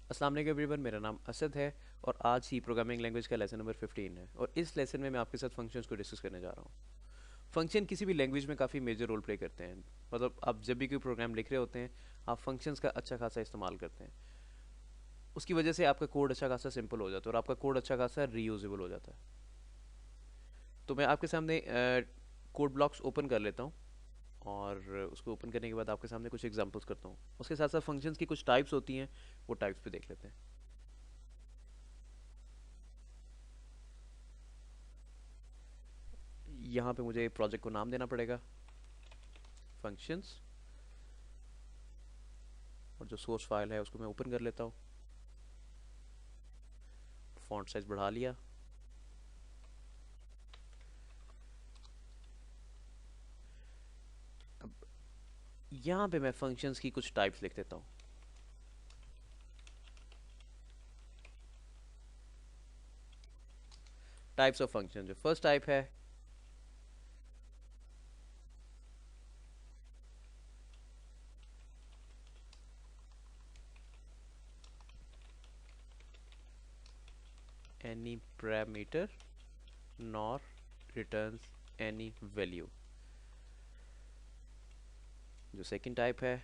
अस्सलाम वालेकुम एवरीवन, मेरा नाम असद है और आज ही प्रोग्रामिंग लैंग्वेज का लेसन नंबर 15 है और इस लेसन में मैं आपके साथ फंक्शंस को डिस्कस करने जा रहा हूँ। फंक्शन किसी भी लैंग्वेज में काफ़ी मेजर रोल प्ले करते हैं। मतलब आप जब भी कोई प्रोग्राम लिख रहे होते हैं, आप फंक्शंस का अच्छा खासा इस्तेमाल करते हैं। उसकी वजह से आपका कोड अच्छा खासा सिंपल हो जाता है और आपका कोड अच्छा खासा रीयूजेबल हो जाता है। तो मैं आपके सामने कोड ब्लॉक्स ओपन कर लेता हूँ और उसको ओपन करने के बाद आपके सामने कुछ एग्जांपल्स करता हूँ। उसके साथ साथ फंक्शंस की कुछ टाइप्स होती हैं, वो टाइप्स भी देख लेते हैं। यहाँ पे मुझे प्रोजेक्ट को नाम देना पड़ेगा, फंक्शंस, और जो सोर्स फाइल है उसको मैं ओपन कर लेता हूँ। फॉन्ट साइज बढ़ा लिया। अब यहाँ पे मैं फंक्शंस की कुछ टाइप्स लिख देता हूँ। टाइप्स ऑफ फंक्शन, जो फर्स्ट टाइप है, any parameter nor returns any value. जो सेकंड टाइप है,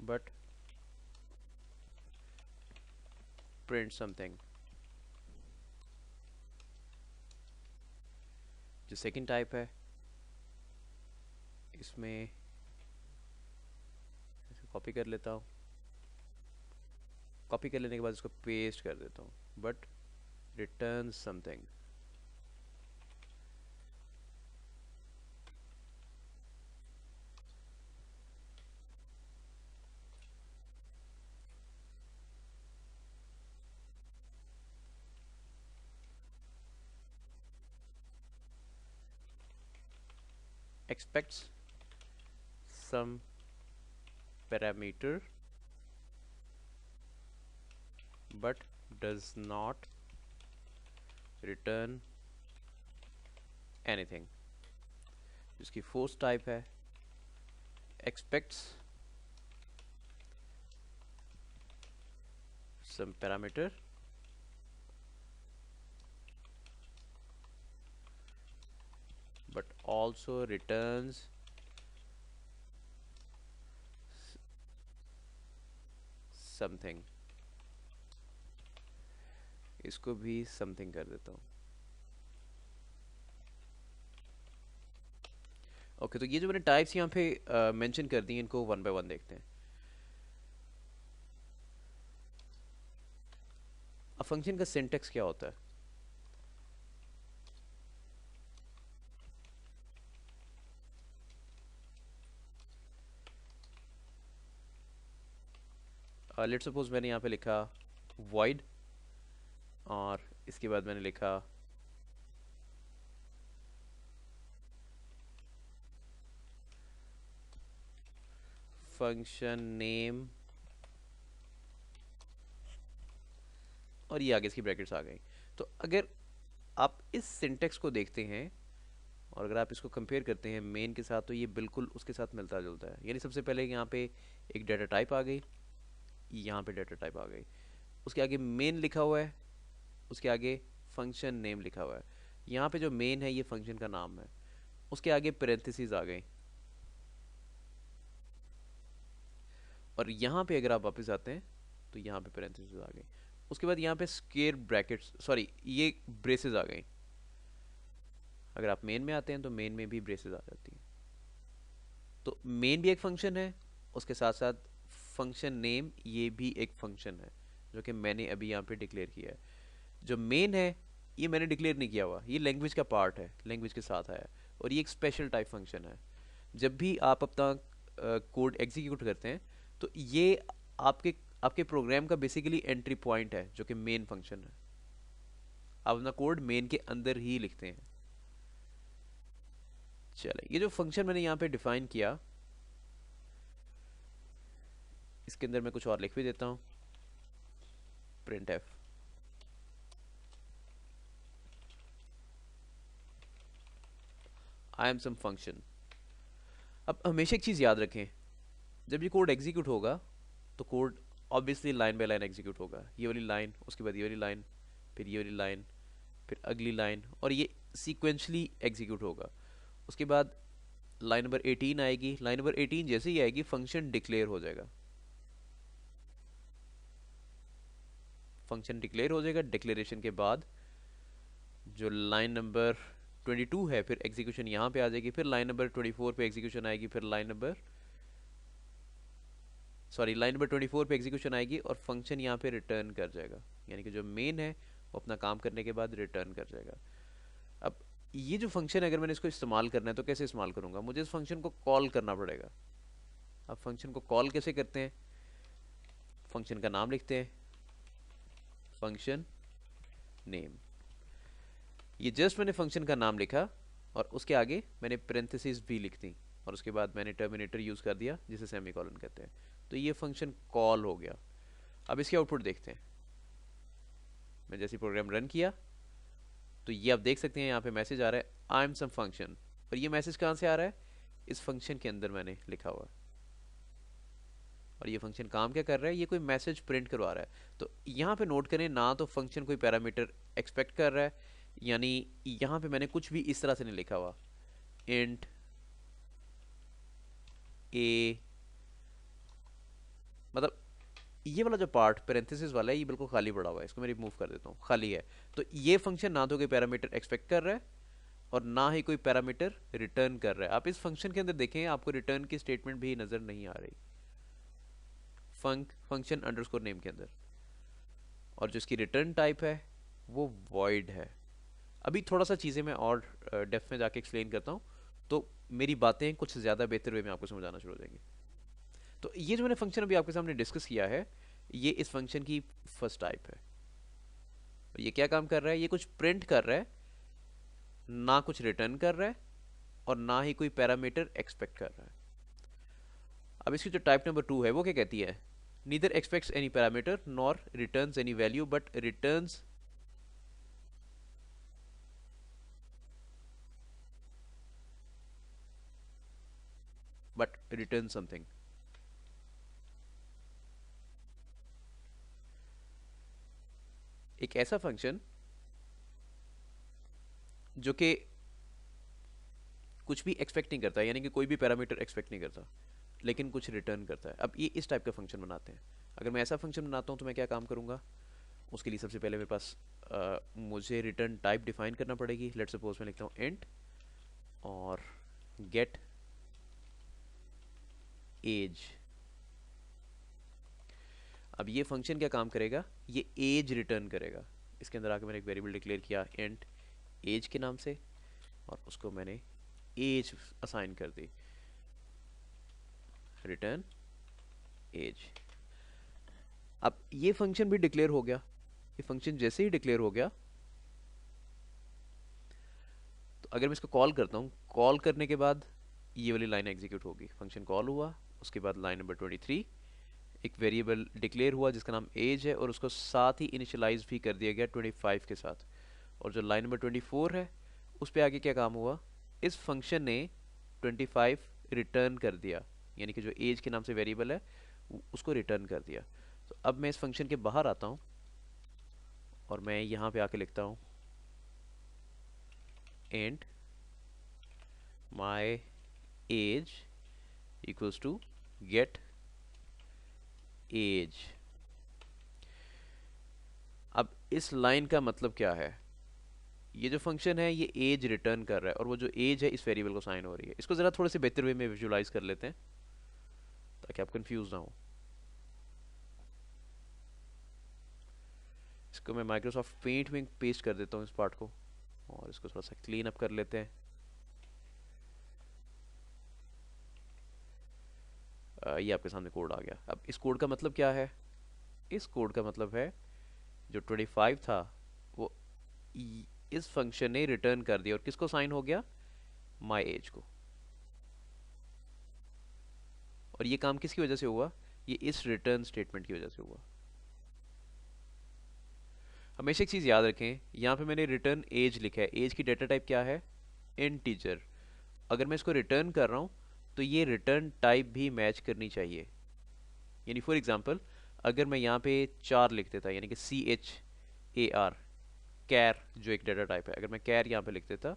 बट प्रिंट समथिंग। जो सेकंड टाइप है, इसमें कॉपी कर लेता हूँ। कॉपी कर लेने के बाद इसको पेस्ट कर देता हूँ, but return something. Expects some parameter but does not return anything। जिसकी फोर्थ टाइप है, expects some parameter but also returns something। इसको भी something कर देता हूँ। ओके, तो ये जो मैंने टाइप्स यहाँ पे मेंशन कर दी हैं, इनको वन बाय वन देखते हैं। अब फंक्शन का सिंटेक्स क्या होता है? लेट्स सपोज मैंने यहाँ पे लिखा void और इसके बाद मैंने लिखा फंक्शन नेम और ये आगे इसकी ब्रैकेट्स आ गई। तो अगर आप इस सिंटेक्स को देखते हैं और अगर आप इसको कंपेयर करते हैं मेन के साथ, तो ये बिल्कुल उसके साथ मिलता जुलता है। यानी सबसे पहले यहाँ पे एक डाटा टाइप आ गई, यहाँ पे डाटा टाइप आ गई, उसके आगे मेन लिखा हुआ है, उसके आगे फंक्शन नेम लिखा हुआ है। यहाँ पे जो मेन है ये फंक्शन का नाम है, उसके आगे पेरेंथेसिस आ गई, और यहाँ पे अगर आप वापस आते हैं तो यहाँ पे पेरेंथेसिस आ गई। उसके बाद यहाँ पे स्क्वायर ब्रैकेट्स, सॉरी, ये ब्रेसेस आ गई। अगर आप मेन में आते हैं तो मेन में भी ब्रेसेस आ जाती हैं। तो मेन भी एक फंक्शन है, उसके साथ साथ फंक्शन नेम ये भी एक फंक्शन है, जो कि मैंने अभी यहाँ पे डिक्लेयर किया है। जो मेन है ये मैंने डिक्लेयर नहीं किया हुआ, ये लैंग्वेज का पार्ट है, लैंग्वेज के साथ आया, और ये एक स्पेशल टाइप फंक्शन है। जब भी आप अपना कोड एग्जीक्यूट करते हैं तो ये आपके आपके प्रोग्राम का बेसिकली एंट्री पॉइंट है, जो कि मेन फंक्शन है। आप अपना कोड मेन के अंदर ही लिखते हैं। चले, ये जो फंक्शन मैंने यहाँ पे डिफाइन किया, इसके अंदर मैं कुछ और लिख भी देता हूँ, printf. I am some function. अब हमेशा एक चीज़ याद रखें, जब ये कोड एग्जीक्यूट होगा तो code obviously line by line execute होगा। ये वाली लाइन, उसके बाद ये वाली लाइन, फिर ये वाली लाइन, फिर अगली लाइन, और ये सीक्वेंशली एग्जीक्यूट होगा। उसके बाद लाइन नंबर 18 आएगी। लाइन नंबर 18 जैसे ही आएगी फंक्शन डिक्लेयर हो जाएगा। फंक्शन डिक्लेयर हो जाएगा। डिक्लेरेशन के बाद जो लाइन नंबर 22 है, फिर एग्जीक्यूशन यहाँ पे आ जाएगी, फिर लाइन नंबर 24 पे एग्जीक्यूशन आएगी, फिर लाइन नंबर 24 पे एग्जीक्यूशन आएगी और फंक्शन यहाँ पे रिटर्न कर जाएगा। यानी कि जो मेन है वो अपना काम करने के बाद रिटर्न कर जाएगा। अब ये जो फंक्शन है, अगर मैंने इसको इस्तेमाल करना है तो कैसे इस्तेमाल करूंगा? मुझे इस फंक्शन को कॉल करना पड़ेगा। अब फंक्शन को कॉल कैसे करते हैं? फंक्शन का नाम लिखते हैं, फंक्शन नेम। ये जस्ट मैंने फंक्शन का नाम लिखा और उसके आगे मैंने पेरेंथेसिस भी लिख दी और उसके बाद मैंने टर्मिनेटर यूज कर दिया जिसे सेमीकोलन कहते हैं। तो ये फंक्शन कॉल हो गया। अब इसके आउटपुट देखते हैं। मैं जैसे प्रोग्राम रन किया तो ये आप देख सकते हैं यहाँ पे मैसेज आ रहा है आई एम सम फंक्शन। और ये मैसेज कहाँ से आ रहा है? इस फंक्शन के अंदर मैंने लिखा हुआ है। और ये फंक्शन काम क्या कर रहा है? ये कोई मैसेज प्रिंट करवा रहा है। तो यहाँ पे नोट करें, ना तो फंक्शन कोई पैरामीटर एक्सपेक्ट कर रहा है, यानी यहाँ पे मैंने कुछ भी इस तरह से नहीं लिखा हुआ इंट ए, मतलब ये वाला जो पार्ट पेरेंथेसिस वाला है ये बिल्कुल खाली पड़ा हुआ है, इसको मैं रिमूव कर देता हूँ, खाली है। तो ये फंक्शन ना तो कोई पैरामीटर एक्सपेक्ट कर रहा है और ना ही कोई पैरामीटर रिटर्न कर रहा है। आप इस फंक्शन के अंदर देखें, आपको रिटर्न की स्टेटमेंट भी नजर नहीं आ रही फंक्शन अंडरस्कोर नेम के अंदर। और जो इसकी रिटर्न टाइप है वो वॉइड है। अभी थोड़ा सा चीज़ें मैं और डेप्थ में जाके एक्सप्लेन करता हूँ तो मेरी बातें कुछ ज़्यादा बेहतर वे में आपको समझाना शुरू हो जाएंगी। तो ये जो मैंने फंक्शन अभी आपके सामने डिस्कस किया है, ये इस फंक्शन की फर्स्ट टाइप है। ये क्या काम कर रहा है? ये कुछ प्रिंट कर रहा है, ना कुछ रिटर्न कर रहा है और ना ही कोई पैरामीटर एक्सपेक्ट कर रहा है। अब इसकी जो टाइप नंबर 2 है वो क्या कहती है? Neither aspects any parameter nor returns any value but return something. एक ऐसा फंक्शन जो कि कुछ भी एक्सपेक्ट नहीं करता, यानी कि कोई भी पैरामीटर एक्सपेक्ट नहीं करता, लेकिन कुछ रिटर्न करता है। अब ये इस टाइप का फंक्शन बनाते हैं। अगर मैं ऐसा फंक्शन बनाता हूँ तो मैं क्या काम करूँगा? उसके लिए सबसे पहले मेरे पास मुझे रिटर्न टाइप डिफाइन करना पड़ेगी। लेट्स सपोज मैं लिखता हूँ इंट और गेट एज। अब ये फंक्शन क्या काम करेगा? ये एज रिटर्न करेगा। इसके अंदर आके मैंने एक वेरिएबल डिक्लेयर किया इंट एज के नाम से और उसको मैंने एज असाइन कर दी, रिटर्न एज। अब ये फंक्शन भी डिक्लेयर हो गया। ये फंक्शन जैसे ही डिक्लेयर हो गया तो अगर मैं इसको कॉल करता हूँ, कॉल करने के बाद ये वाली लाइन एग्जीक्यूट होगी। फंक्शन कॉल हुआ, उसके बाद लाइन नंबर 23 एक वेरिएबल डिक्लेयर हुआ जिसका नाम एज है और उसको साथ ही इनिशियलाइज भी कर दिया गया 25 के साथ। और जो लाइन नंबर 24 है उस पर आगे क्या काम हुआ? इस फंक्शन ने 25 रिटर्न कर दिया, यानी कि जो एज के नाम से वेरिएबल है उसको रिटर्न कर दिया। तो अब मैं इस फंक्शन के बाहर आता हूँ और मैं यहाँ पे आके लिखता हूँ int my age equals to get age. अब इस लाइन का मतलब क्या है? ये जो फंक्शन है ये एज रिटर्न कर रहा है और वो जो एज है इस वेरिएबल को साइन हो रही है। इसको ज़रा थोड़े से बेहतर वे में विजुलाइज कर लेते हैं ताकि आप कंफ्यूज ना हो। इसको मैं माइक्रोसॉफ्ट पेंट में पेस्ट कर देता हूँ इस पार्ट को और इसको थोड़ा सा क्लीन अप कर लेते हैं। ये आपके सामने कोड आ गया। अब इस कोड का मतलब क्या है? इस कोड का मतलब है जो 25 था वो इस फंक्शन ने रिटर्न कर दिया और किसको साइन हो गया? माई एज को। और ये काम किसकी वजह से हुआ? ये इस रिटर्न स्टेटमेंट की वजह से हुआ। हमेशा एक चीज़ याद रखें, यहाँ पे मैंने रिटर्न एज लिखा है। एज की डेटा टाइप क्या है? इंटीजर। अगर मैं इसको रिटर्न कर रहा हूँ तो ये रिटर्न टाइप भी मैच करनी चाहिए। यानी फॉर एग्जांपल अगर मैं यहाँ पे 4 लिख देता, यानी कि CHAR, कैर जो एक डाटा टाइप है, अगर मैं कैर यहाँ पे लिख देता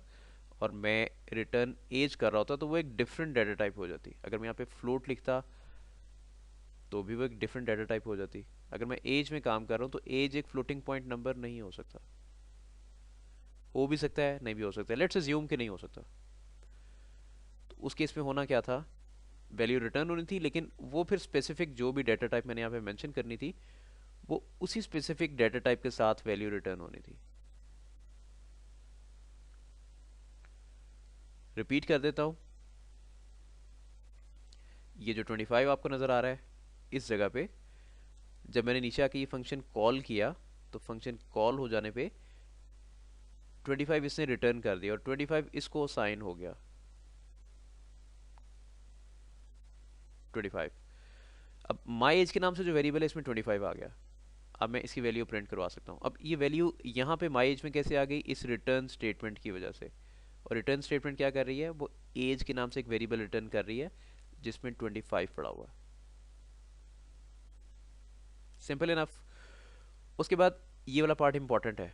और मैं रिटर्न एज कर रहा होता तो वो एक डिफरेंट डाटा टाइप हो जाती। अगर मैं यहाँ पे फ्लोट लिखता तो भी वो एक डिफरेंट डाटा टाइप हो जाती। अगर मैं एज में काम कर रहा हूँ तो एज एक फ्लोटिंग पॉइंट नंबर नहीं हो सकता। हो भी सकता है, नहीं भी हो सकता है, लेट्स अज्यूम कि नहीं हो सकता। तो उस केस में होना क्या था, वैल्यू रिटर्न होनी थी, लेकिन वो फिर स्पेसिफिक जो भी डाटा टाइप मैंने यहाँ पे मेंशन करनी थी वो उसी स्पेसिफिक डाटा टाइप के साथ वैल्यू रिटर्न होनी थी। रिपीट कर देता हूँ, ये जो 25 आपको नज़र आ रहा है इस जगह पे, जब मैंने नीचे आके ये फंक्शन कॉल किया तो फंक्शन कॉल हो जाने पे 25 इसने रिटर्न कर दिया और 25 इसको साइन हो गया 25। अब माई एज के नाम से जो वेरिएबल है इसमें 25 आ गया। अब मैं इसकी वैल्यू प्रिंट करवा सकता हूँ। अब ये वैल्यू यहाँ पे माई एज में कैसे आ गई, इस रिटर्न स्टेटमेंट की वजह से। और रिटर्न स्टेटमेंट क्या कर रही है, वो एज के नाम से एक वेरिएबल रिटर्न कर रही है जिसमें 25 पड़ा हुआ है। Simple enough. उसके बाद ये वाला पार्ट इंपॉर्टेंट है।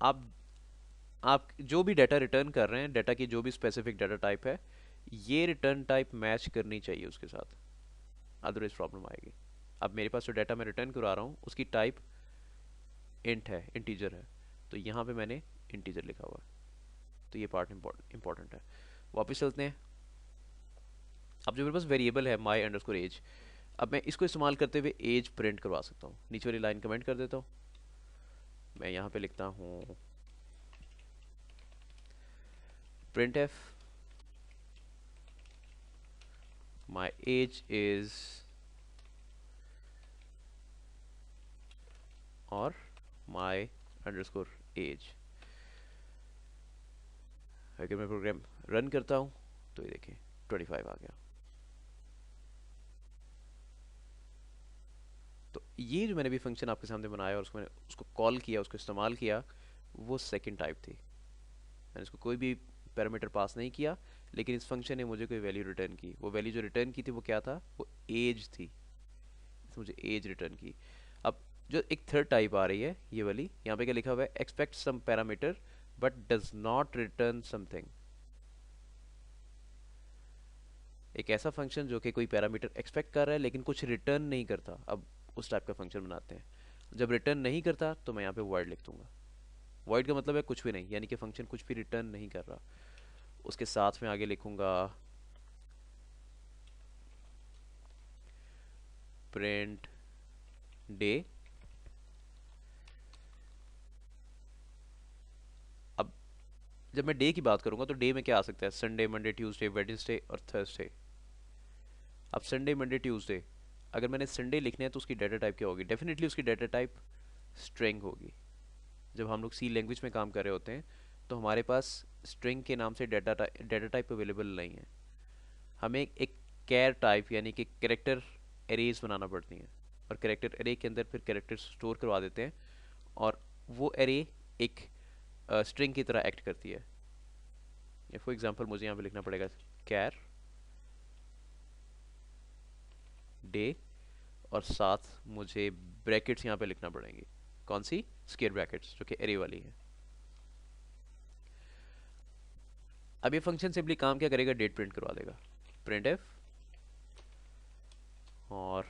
आप आप जो भी डाटा रिटर्न कर रहे हैं, डाटा की जो भी स्पेसिफिक डाटा टाइप है, ये रिटर्न टाइप मैच करनी चाहिए उसके साथ, अदरवाइज प्रॉब्लम आएगी। अब मेरे पास जो डाटा मैं रिटर्न करा रहा हूँ उसकी टाइप इंट है, इंटीजर है, तो यहाँ पे मैंने इंटीजर लिखा हुआ है। तो ये पार्ट इंपॉर्टेंट है। वापस चलते हैं। अब जो मेरे पास वेरिएबल है माई अंडरस्कोर एज, अब मैं इसको इस्तेमाल करते हुए एज प्रिंट करवा सकता हूँ। नीचे वाली लाइन कमेंट कर देता हूँ। मैं यहाँ पे लिखता हूँ print F my age is और माई अंडरस्कोर एज। अगर मैं प्रोग्राम रन करता हूँ तो ये देखिए 25 आ गया। तो ये जो मैंने भी फंक्शन आपके सामने बनाया और उसको मैंने उसको कॉल किया, उसको इस्तेमाल किया, वो सेकंड टाइप थी। मैंने इसको कोई भी पैरामीटर पास नहीं किया, लेकिन इस फंक्शन ने मुझे कोई वैल्यू रिटर्न की। वो वैल्यू जो रिटर्न की थी वो क्या था, वो एज थी। इसने मुझे एज रिटर्न की। अब जो एक थर्ड टाइप आ रही है ये वाली, यहाँ पे क्या लिखा हुआ है, expect some parameter but does not return something. एक ऐसा फंक्शन जो कि कोई पैरामीटर एक्सपेक्ट कर रहा है लेकिन कुछ रिटर्न नहीं करता। अब उस टाइप का फंक्शन बनाते हैं। जब रिटर्न नहीं करता तो मैं यहाँ पे वॉइड लिख दूंगा। वॉइड का मतलब है कुछ भी नहीं, यानी कि फंक्शन कुछ भी रिटर्न नहीं कर रहा। उसके साथ में आगे लिखूंगा प्रिंट डे। अब जब मैं डे की बात करूंगा तो डे में क्या आ सकता है, संडे, मंडे, ट्यूसडे, वेडनेसडे और थर्सडे। अब संडे, मंडे, ट्यूसडे, अगर मैंने संडे लिखना है तो उसकी डाटा टाइप क्या होगी, डेफिनेटली उसकी डाटा टाइप स्ट्रिंग होगी। जब हम लोग सी लैंग्वेज में काम कर रहे होते हैं तो हमारे पास स्ट्रिंग के नाम से डाटा टाइप अवेलेबल नहीं है। हमें एक कैर टाइप यानी कि कैरेक्टर एरेज बनाना पड़ती हैं, और कैरेक्टर एरे के अंदर फिर कैरेक्टर स्टोर करवा देते हैं, और वो एरे एक स्ट्रिंग की तरह एक्ट करती है। फॉर एग्जांपल मुझे यहाँ पे लिखना पड़ेगा कैर डे, और साथ मुझे ब्रैकेट्स यहाँ पे लिखना पड़ेंगी। कौन सी, स्क्वायर ब्रैकेट्स, जो कि एरे वाली है। अब ये फंक्शन सिंपली काम क्या करेगा, डेट प्रिंट करवा देगा। प्रिंट एफ और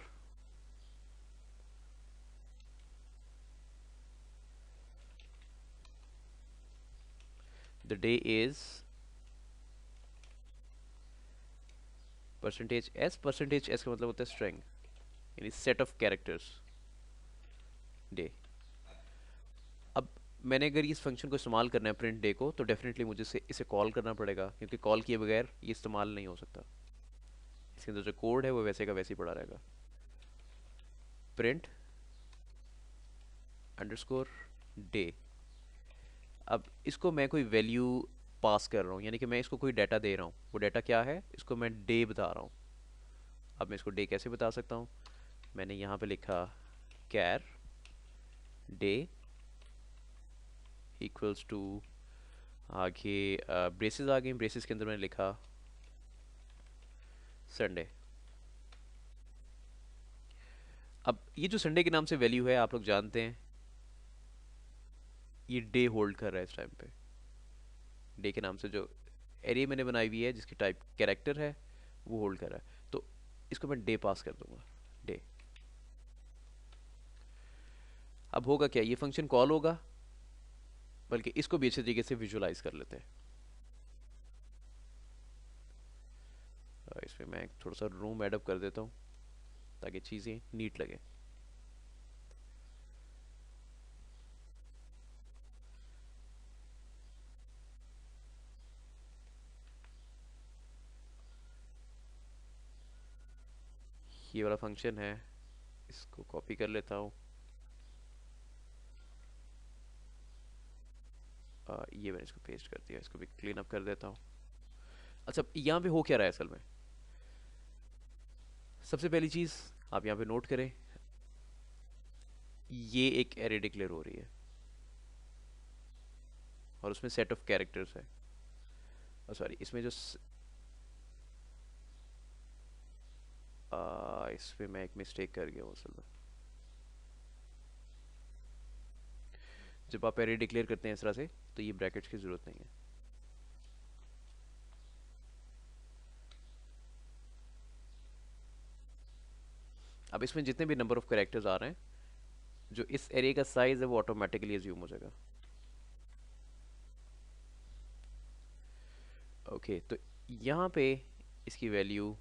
the day is percentage S. Percentage S का मतलब होता है स्ट्रिंग, यानी सेट ऑफ कैरेक्टर्स डे। अब मैंने अगर इस फंक्शन को इस्तेमाल करना है प्रिंट डे को, तो डेफिनेटली मुझे इसे कॉल करना पड़ेगा, क्योंकि कॉल किए बगैर ये इस्तेमाल नहीं हो सकता। इसके अंदर जो कोड है वो वैसे का वैसे ही पड़ा रहेगा। Print underscore day. अब इसको मैं कोई वैल्यू पास कर रहा हूँ, यानी कि मैं इसको कोई डाटा दे रहा हूँ। वो डाटा क्या है, इसको मैं डे बता रहा हूँ। अब मैं इसको डे कैसे बता सकता हूँ, मैंने यहाँ पे लिखा कैर डे इक्वल्स टू आगे ब्रेसेस आ गई। ब्रेसेस के अंदर मैंने लिखा संडे। अब ये जो संडे के नाम से वैल्यू है आप लोग जानते हैं, ये डे होल्ड कर रहा है इस टाइम पे। डे के नाम से जो एरे मैंने बनाई हुई है जिसकी टाइप कैरेक्टर है वो होल्ड कर रहा है, तो इसको मैं डे पास कर दूंगा, डे। अब होगा क्या, ये फंक्शन कॉल होगा, बल्कि इसको भी अच्छे तरीके से विजुलाइज कर लेते हैं। इसमें मैं थोड़ा सा रूम एडअप कर देता हूँ ताकि चीज़ें नीट लगे। ये वाला फंक्शन है, इसको कॉपी कर लेता हूँ। ये मैंने इसको पेस्ट कर दिया, इसको भी क्लीन अप कर देता हूँ। अच्छा, यहाँ पे हो क्या रहा है असल में, सबसे पहली चीज़ आप यहाँ पे नोट करें, ये एक एरे डिक्लेयर हो रही है और उसमें सेट ऑफ कैरेक्टर्स है। सॉरी, इसमें जो इसमें मैं एक मिस्टेक कर गया हूँ असल में। जब आप एरे डिक्लेयर करते हैं इस तरह से तो ये ब्रैकेट्स की ज़रूरत नहीं है। अब इसमें जितने भी नंबर ऑफ कैरेक्टर्स आ रहे हैं, जो इस एरे का साइज है वो ऑटोमेटिकली एज्यूम हो जाएगा। ओके, तो यहाँ पे इसकी वैल्यू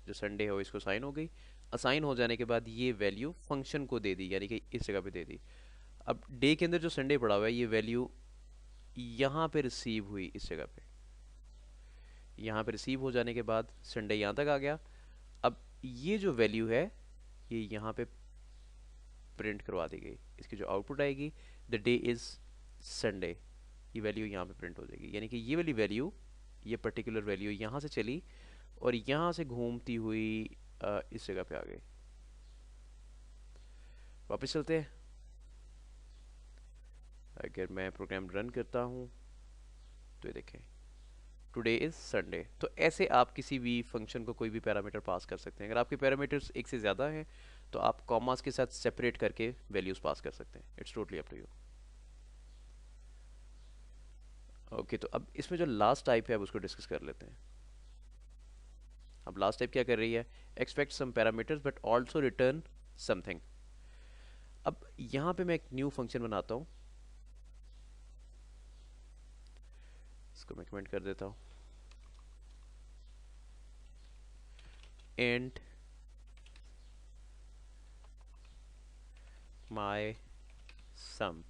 जो संडे हो इसको साइन हो गई। असाइन हो जाने के बाद ये वैल्यू फंक्शन को दे दी, यानी कि इस जगह पे दे दी। अब डे के अंदर जो संडे पड़ा हुआ है ये वैल्यू यहाँ पे रिसीव हुई, इस जगह पे। यहाँ पे रिसीव हो जाने के बाद संडे यहाँ तक आ गया। अब ये जो वैल्यू है ये यहाँ पे प्रिंट करवा दी गई। इसकी जो आउटपुट आएगी, द डे इज़ संडे, ये वैल्यू यहाँ पे प्रिंट हो जाएगी। यानी कि ये वाली वैल्यू, ये पर्टिकुलर वैल्यू यहाँ से चली और यहाँ से घूमती हुई इस जगह पे आ गई। वापस चलते हैं। अगर मैं प्रोग्राम रन करता हूँ तो ये देखें, टुडे इज़ संडे। तो ऐसे आप किसी भी फंक्शन को कोई भी पैरामीटर पास कर सकते हैं। अगर आपके पैरामीटर्स एक से ज़्यादा हैं तो आप कॉमास के साथ सेपरेट करके वैल्यूज़ पास कर सकते हैं। It's totally up to you. Okay, तो अब इसमें जो लास्ट टाइप है अब उसको डिस्कस कर लेते हैं। अब लास्ट टाइप क्या कर रही है, expect some parameters but also return something. अब यहाँ पे मैं एक न्यू फंक्शन बनाता हूँ, इसको मैं कमेंट कर देता हूँ। And my some.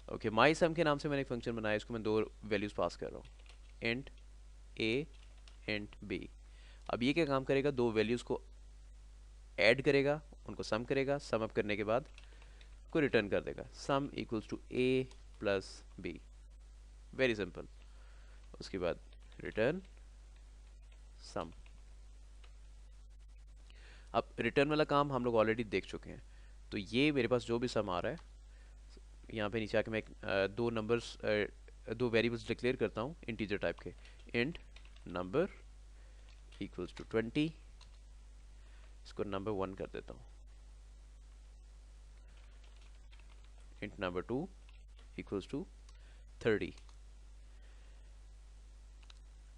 ओके, माई सम के नाम से मैंने एक फंक्शन बनाया, इसको मैं दो वैल्यूज पास कर रहा हूँ, एंड ए एंड बी। अब ये क्या काम करेगा, दो वैल्यूज को ऐड करेगा, उनको सम करेगा, सम अप करने के बाद को रिटर्न कर देगा, sum equals to a plus b. Very simple. उसके बाद रिटर्न सम। अब रिटर्न वाला काम हम लोग ऑलरेडी देख चुके हैं। तो ये मेरे पास जो भी सम आ रहा है, यहाँ पे नीचे आके मैं दो नंबर्स, दो वेरिएबल्स डिक्लेयर करता हूँ इंटीजर टाइप के। इंट नंबर इक्वल्स टू 20, इसको नंबर 1 कर देता हूँ। Int number 2 equals to 30।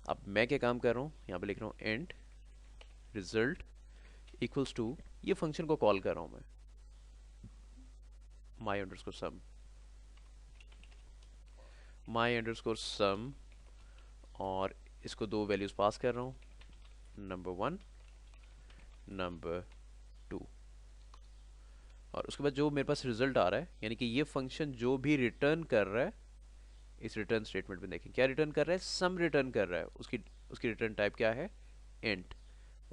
अब मैं क्या काम कर रहा हूँ, यहाँ पे लिख रहा हूँ एंड रिजल्ट इक्वल्स टू, ये फंक्शन को कॉल कर रहा हूँ मैं, माई अंडरस्कोर सम, माई अंडरस्कोर सम, और इसको दो वैल्यूज पास कर रहा हूँ, नंबर 1 नंबर 2। और उसके बाद जो मेरे पास रिजल्ट आ रहा है, यानी कि ये फंक्शन जो भी रिटर्न कर रहा है, इस रिटर्न स्टेटमेंट में देखें क्या रिटर्न कर रहा है, सम रिटर्न कर रहा है। उसकी उसकी रिटर्न टाइप क्या है, इंट।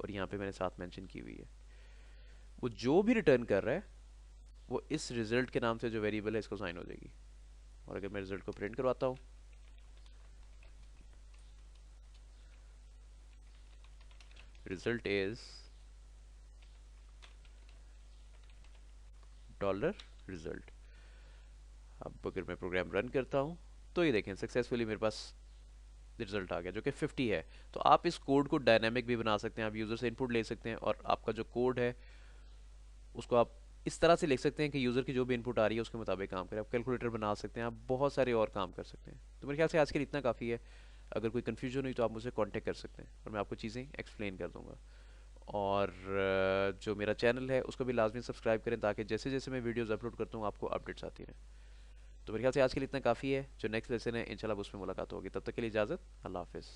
और यहाँ पे मैंने साथ मेंशन की हुई है, वो जो भी रिटर्न कर रहा है वो इस रिजल्ट के नाम से जो वेरिएबल है इसको साइन हो जाएगी। और अगर मैं रिजल्ट को प्रिंट करवाता हूँ, रिजल्ट इज डॉलर रिजल्ट। अब अगर मैं प्रोग्राम रन करता हूँ तो ये देखें सक्सेसफुली मेरे पास रिजल्ट आ गया जो कि 50 है। तो आप इस कोड को डायनामिक भी बना सकते हैं, आप यूज़र से इनपुट ले सकते हैं और आपका जो कोड है उसको आप इस तरह से लिख सकते हैं कि यूज़र की जो भी इनपुट आ रही है उसके मुताबिक काम करे। आप कैलकुलेटर बना सकते हैं, आप बहुत सारे और काम कर सकते हैं। तो मेरे ख्याल से आज के लिए इतना काफ़ी है। अगर कोई कन्फ्यूजन हुई तो आप मुझसे कांटेक्ट कर सकते हैं और मैं आपको चीज़ें एक्सप्लेन कर दूंगा। और जो मेरा चैनल है उसको भी लाजमी सब्सक्राइब करें ताकि जैसे जैसे मैं वीडियोस अपलोड करता हूँ आपको अपडेट्स आती रहें। तो मेरे ख्याल से आज के लिए इतना काफ़ी है। जो नेक्स्ट लेसन है इंशाल्लाह उसमें मुलाकात होगी। तब तक के लिए इजाज़त। अल्लाह हाफिज़।